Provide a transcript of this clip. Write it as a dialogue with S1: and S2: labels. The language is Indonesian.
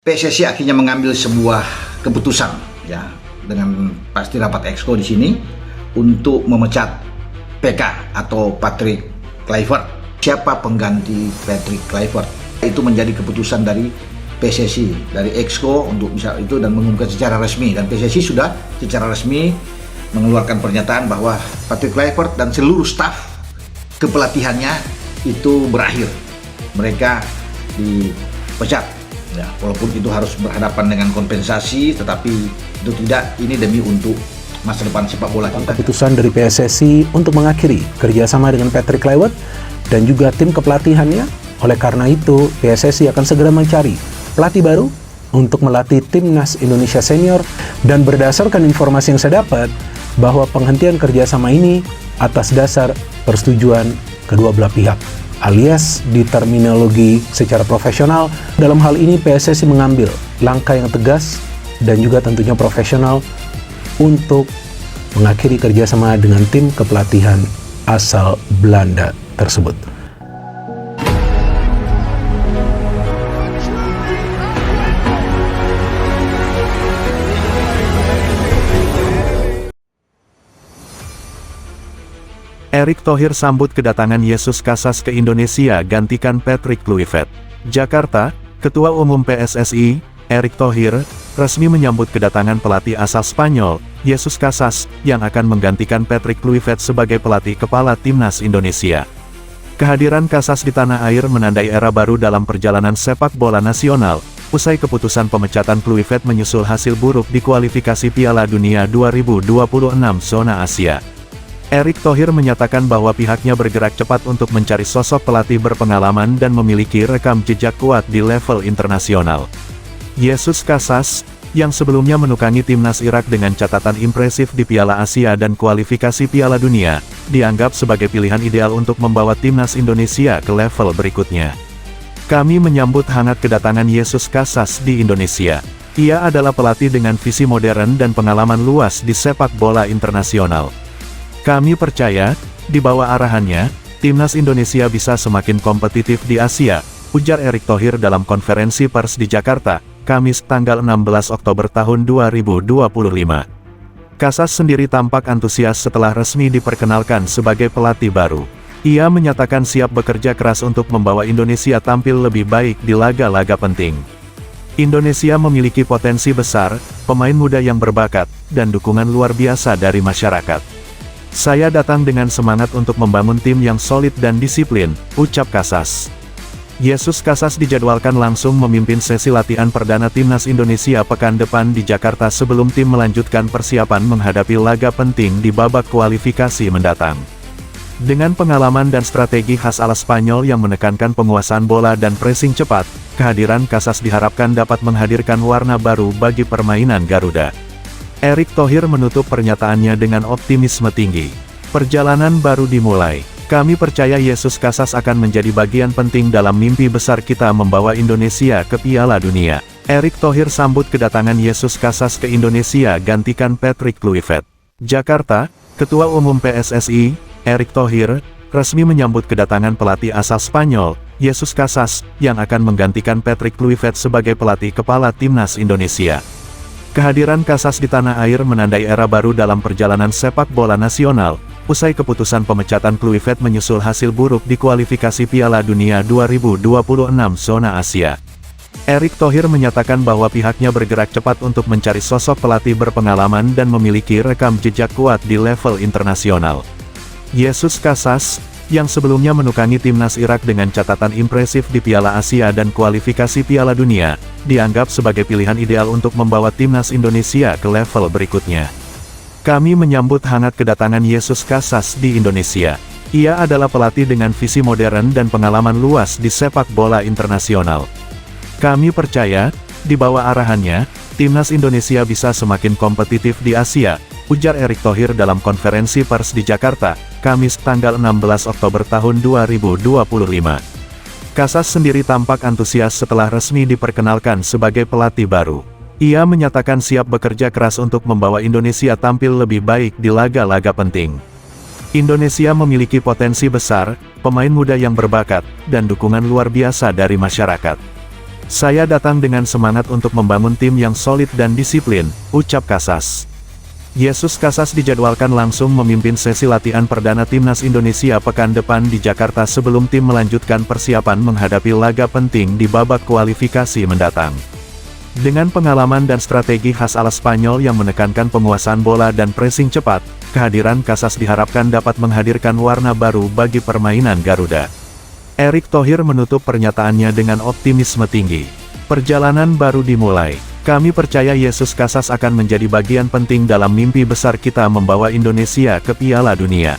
S1: PSSI akhirnya mengambil sebuah keputusan ya dengan pasti rapat Exco di sini untuk memecat PK atau Patrick Kluivert. Siapa pengganti Patrick Kluivert? Itu menjadi keputusan dari PSSI, dari Exco untuk bisa itu dan mengumumkan secara resmi, dan PSSI sudah secara resmi mengeluarkan pernyataan bahwa Patrick Kluivert dan seluruh staf kepelatihannya itu berakhir. Mereka dipecat. Ya, walaupun itu harus berhadapan dengan kompensasi, tetapi itu tidak, ini demi untuk masa depan sepak bola kita.
S2: Keputusan dari PSSI untuk mengakhiri kerjasama dengan Patrick Kluivert dan juga tim kepelatihannya. Oleh karena itu, PSSI akan segera mencari pelatih baru untuk melatih timnas Indonesia senior, dan berdasarkan informasi yang saya dapat bahwa penghentian kerjasama ini atas dasar persetujuan kedua belah pihak, alias di terminologi secara profesional. Dalam hal ini PSSI mengambil langkah yang tegas dan juga tentunya profesional untuk mengakhiri kerjasama dengan tim kepelatihan asal Belanda tersebut.
S3: Erick Thohir sambut kedatangan Jesus Casas ke Indonesia gantikan Patrick Kluivert. Jakarta, Ketua Umum PSSI, Erick Thohir, resmi menyambut kedatangan pelatih asal Spanyol, Jesus Casas, yang akan menggantikan Patrick Kluivert sebagai pelatih kepala timnas Indonesia. Kehadiran Casas di tanah air menandai era baru dalam perjalanan sepak bola nasional, usai keputusan pemecatan Kluivert menyusul hasil buruk di kualifikasi Piala Dunia 2026 zona Asia. Erick Thohir menyatakan bahwa pihaknya bergerak cepat untuk mencari sosok pelatih berpengalaman dan memiliki rekam jejak kuat di level internasional. Jesus Casas, yang sebelumnya menukangi timnas Irak dengan catatan impresif di Piala Asia dan kualifikasi Piala Dunia, dianggap sebagai pilihan ideal untuk membawa timnas Indonesia ke level berikutnya. Kami menyambut hangat kedatangan Jesus Casas di Indonesia. Ia adalah pelatih dengan visi modern dan pengalaman luas di sepak bola internasional. Kami percaya, di bawah arahannya, timnas Indonesia bisa semakin kompetitif di Asia, ujar Erick Thohir dalam konferensi pers di Jakarta, Kamis tanggal 16 Oktober tahun 2025. Casas sendiri tampak antusias setelah resmi diperkenalkan sebagai pelatih baru. Ia menyatakan siap bekerja keras untuk membawa Indonesia tampil lebih baik di laga-laga penting. Indonesia memiliki potensi besar, pemain muda yang berbakat, dan dukungan luar biasa dari masyarakat. Saya datang dengan semangat untuk membangun tim yang solid dan disiplin, ucap Casas. Jesus Casas dijadwalkan langsung memimpin sesi latihan perdana timnas Indonesia pekan depan di Jakarta sebelum tim melanjutkan persiapan menghadapi laga penting di babak kualifikasi mendatang. Dengan pengalaman dan strategi khas ala Spanyol yang menekankan penguasaan bola dan pressing cepat, kehadiran Casas diharapkan dapat menghadirkan warna baru bagi permainan Garuda. Erick Thohir menutup pernyataannya dengan optimisme tinggi. Perjalanan baru dimulai. Kami percaya Jesus Casas akan menjadi bagian penting dalam mimpi besar kita membawa Indonesia ke Piala Dunia. Erick Thohir sambut kedatangan Jesus Casas ke Indonesia gantikan Patrick Kluivert. Jakarta, Ketua Umum PSSI, Erick Thohir, resmi menyambut kedatangan pelatih asal Spanyol, Jesus Casas, yang akan menggantikan Patrick Kluivert sebagai pelatih kepala timnas Indonesia. Kehadiran Casas di tanah air menandai era baru dalam perjalanan sepak bola nasional, usai keputusan pemecatan Kluivert menyusul hasil buruk di kualifikasi Piala Dunia 2026 zona Asia. Erick Thohir menyatakan bahwa pihaknya bergerak cepat untuk mencari sosok pelatih berpengalaman dan memiliki rekam jejak kuat di level internasional. Jesus Casas, yang sebelumnya menukangi timnas Irak dengan catatan impresif di Piala Asia dan kualifikasi Piala Dunia, dianggap sebagai pilihan ideal untuk membawa timnas Indonesia ke level berikutnya. Kami menyambut hangat kedatangan Jesus Casas di Indonesia. Ia adalah pelatih dengan visi modern dan pengalaman luas di sepak bola internasional. Kami percaya, di bawah arahannya, timnas Indonesia bisa semakin kompetitif di Asia, ujar Erick Thohir dalam konferensi pers di Jakarta, Kamis tanggal 16 Oktober tahun 2025. Casas sendiri tampak antusias setelah resmi diperkenalkan sebagai pelatih baru. Ia menyatakan siap bekerja keras untuk membawa Indonesia tampil lebih baik di laga-laga penting. Indonesia memiliki potensi besar, pemain muda yang berbakat, dan dukungan luar biasa dari masyarakat. Saya datang dengan semangat untuk membangun tim yang solid dan disiplin, ucap Casas. Jesus Casas dijadwalkan langsung memimpin sesi latihan perdana Timnas Indonesia pekan depan di Jakarta sebelum tim melanjutkan persiapan menghadapi laga penting di babak kualifikasi mendatang. Dengan pengalaman dan strategi khas ala Spanyol yang menekankan penguasaan bola dan pressing cepat, kehadiran Casas diharapkan dapat menghadirkan warna baru bagi permainan Garuda. Erick Thohir menutup pernyataannya dengan optimisme tinggi. Perjalanan baru dimulai. Kami percaya Jesus Casas akan menjadi bagian penting dalam mimpi besar kita membawa Indonesia ke Piala Dunia.